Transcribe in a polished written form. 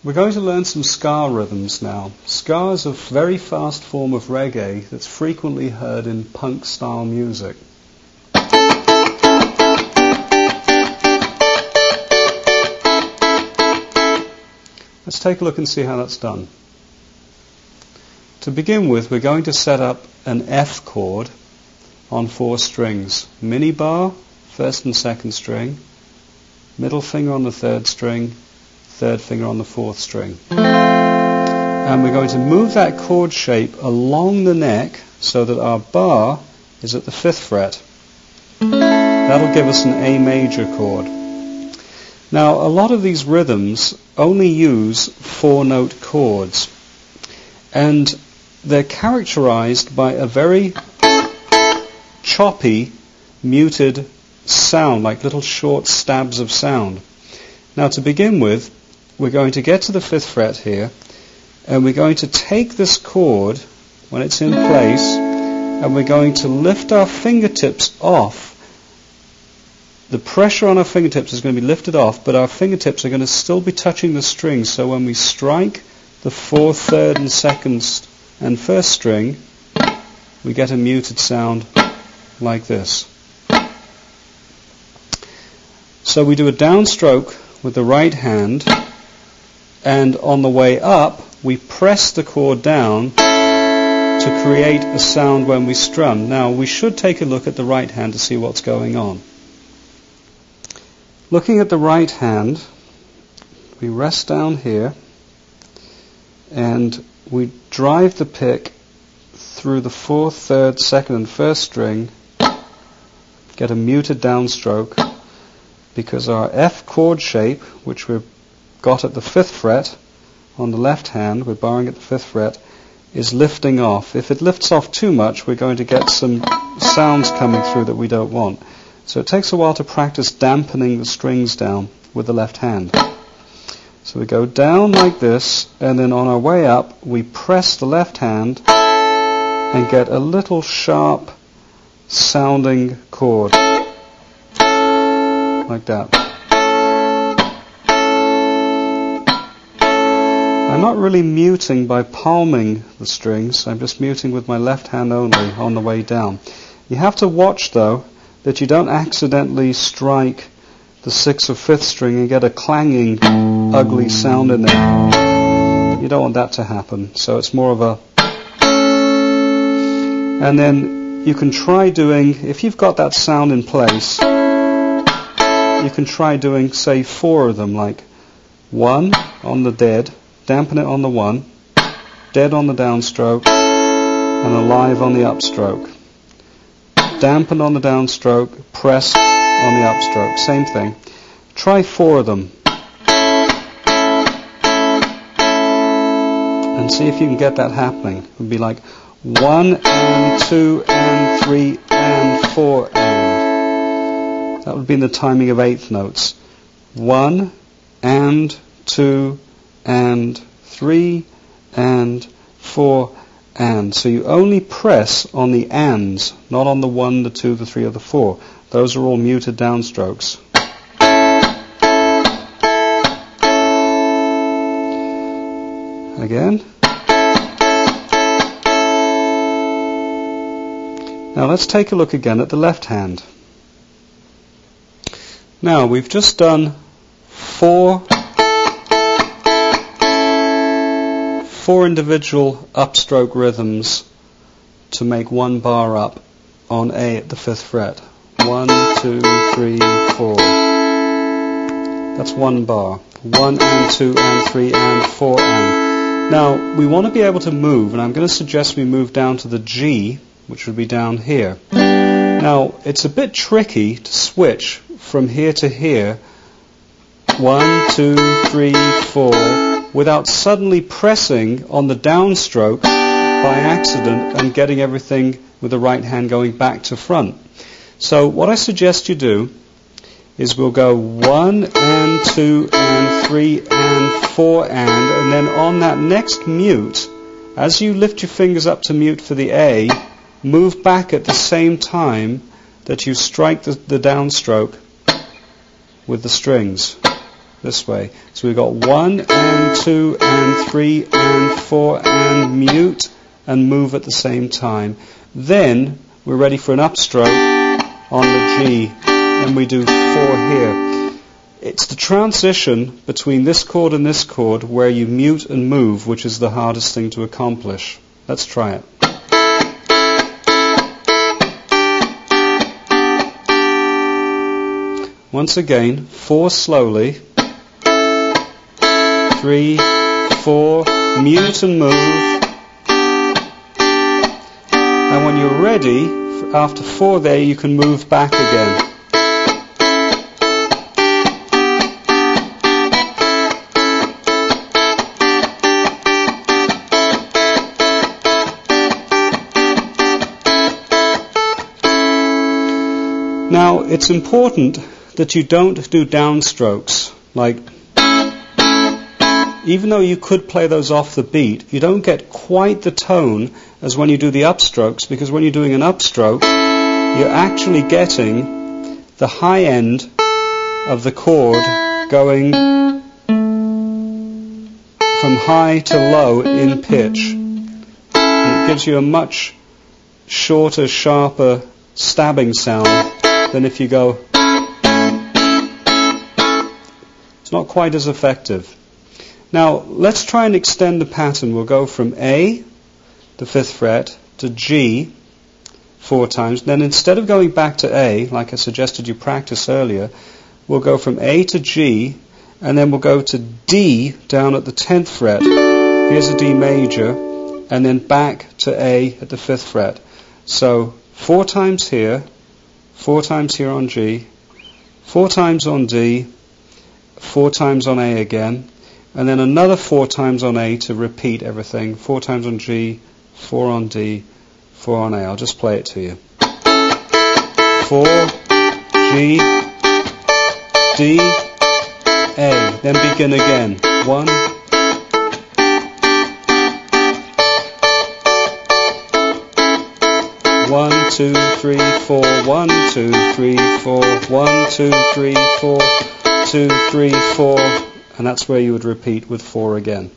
We're going to learn some ska rhythms now. Ska is a very fast form of reggae that's frequently heard in punk-style music. Let's take a look and see how that's done. To begin with, we're going to set up an F chord on 4 strings. Mini bar, first and second string, middle finger on the third string, third finger on the fourth string. And we're going to move that chord shape along the neck so that our bar is at the 5th fret. That'll give us an A major chord. Now, a lot of these rhythms only use 4-note chords, and they're characterized by a very choppy, muted sound, like little short stabs of sound. Now, to begin with, we're going to get to the 5th fret here, and we're going to take this chord when it's in place, and we're going to lift our fingertips off. The pressure on our fingertips is going to be lifted off, but our fingertips are going to still be touching the strings, so when we strike the 4th, 3rd, and 2nd and 1st string, we get a muted sound like this. So we do a downstroke with the right hand, and on the way up, we press the chord down to create a sound when we strum. Now, we should take a look at the right hand to see what's going on. Looking at the right hand, we rest down here, and we drive the pick through the 4th, 3rd, 2nd, and 1st string, get a muted downstroke, because our F chord shape, which we've got at the 5th fret on the left hand, we're barring at the 5th fret, is lifting off. If it lifts off too much, we're going to get some sounds coming through that we don't want. So it takes a while to practice dampening the strings down with the left hand. So we go down like this, and then on our way up, we press the left hand and get a little sharp sounding chord. Like that. I'm not really muting by palming the strings, I'm just muting with my left hand only on the way down. You have to watch, though, that you don't accidentally strike the 6th or 5th string and get a clanging, ugly sound in there. You don't want that to happen, so it's more of a... And then you can try doing, if you've got that sound in place, you can try doing, say, 4 of them, like 1 on the dead, dampen it on the 1, dead on the downstroke, and alive on the upstroke. Dampen on the downstroke, press on the upstroke, same thing. Try 4 of them. And see if you can get that happening. It would be like 1 and 2 and 3 and 4 and. That would be in the timing of 8th notes. 1 and 2 and 3 and 4 and. So you only press on the ands, not on the 1, the 2, the 3, or the 4. Those are all muted downstrokes. Again. Now let's take a look again at the left hand. Now we've just done 4 individual upstroke rhythms to make 1 bar up on A at the 5th fret. 1, 2, 3, 4. That's 1 bar. 1 and 2 and 3 and 4 and. Now we want to be able to move, and I'm going to suggest we move down to the G, which would be down here. Now it's a bit tricky to switch from here to here, 1, 2, 3, 4, without suddenly pressing on the downstroke by accident and getting everything with the right hand going back to front. So what I suggest you do is we'll go 1 and 2 and 3 and 4 and then on that next mute, as you lift your fingers up to mute for the A, move back at the same time that you strike the downstroke with the strings. this way. So we've got 1 and 2 and 3 and 4 and mute and move at the same time. Then we're ready for an upstroke on the G, and we do 4 here. It's the transition between this chord and this chord where you mute and move, which is the hardest thing to accomplish. Let's try it. Once again, 4 slowly, 3, 4, mute and move, and when you're ready, after 4 there, you can move back again. Now, it's important that you don't do downstrokes. Like, even though you could play those off the beat, you don't get quite the tone as when you do the upstrokes, because when you're doing an upstroke, you're actually getting the high end of the chord going from high to low in pitch. And it gives you a much shorter, sharper stabbing sound than if you go. It's not quite as effective. Now, let's try and extend the pattern. We'll go from A, the 5th fret, to G 4 times. Then instead of going back to A, like I suggested you practice earlier, we'll go from A to G, and then we'll go to D down at the 10th fret. Here's a D major, and then back to A at the 5th fret. So 4 times here, 4 times here on G, 4 times on D, 4 times on A again, and then another 4 times on A to repeat everything. 4 times on G, 4 on D, 4 on A. I'll just play it to you. 4, G, D, A. Then begin again. 1, 1, 2, 3, 4, 1, 2, 3, 4, 1, 2, 3, 4, 2, 3, 4, and that's where you would repeat with 4 again.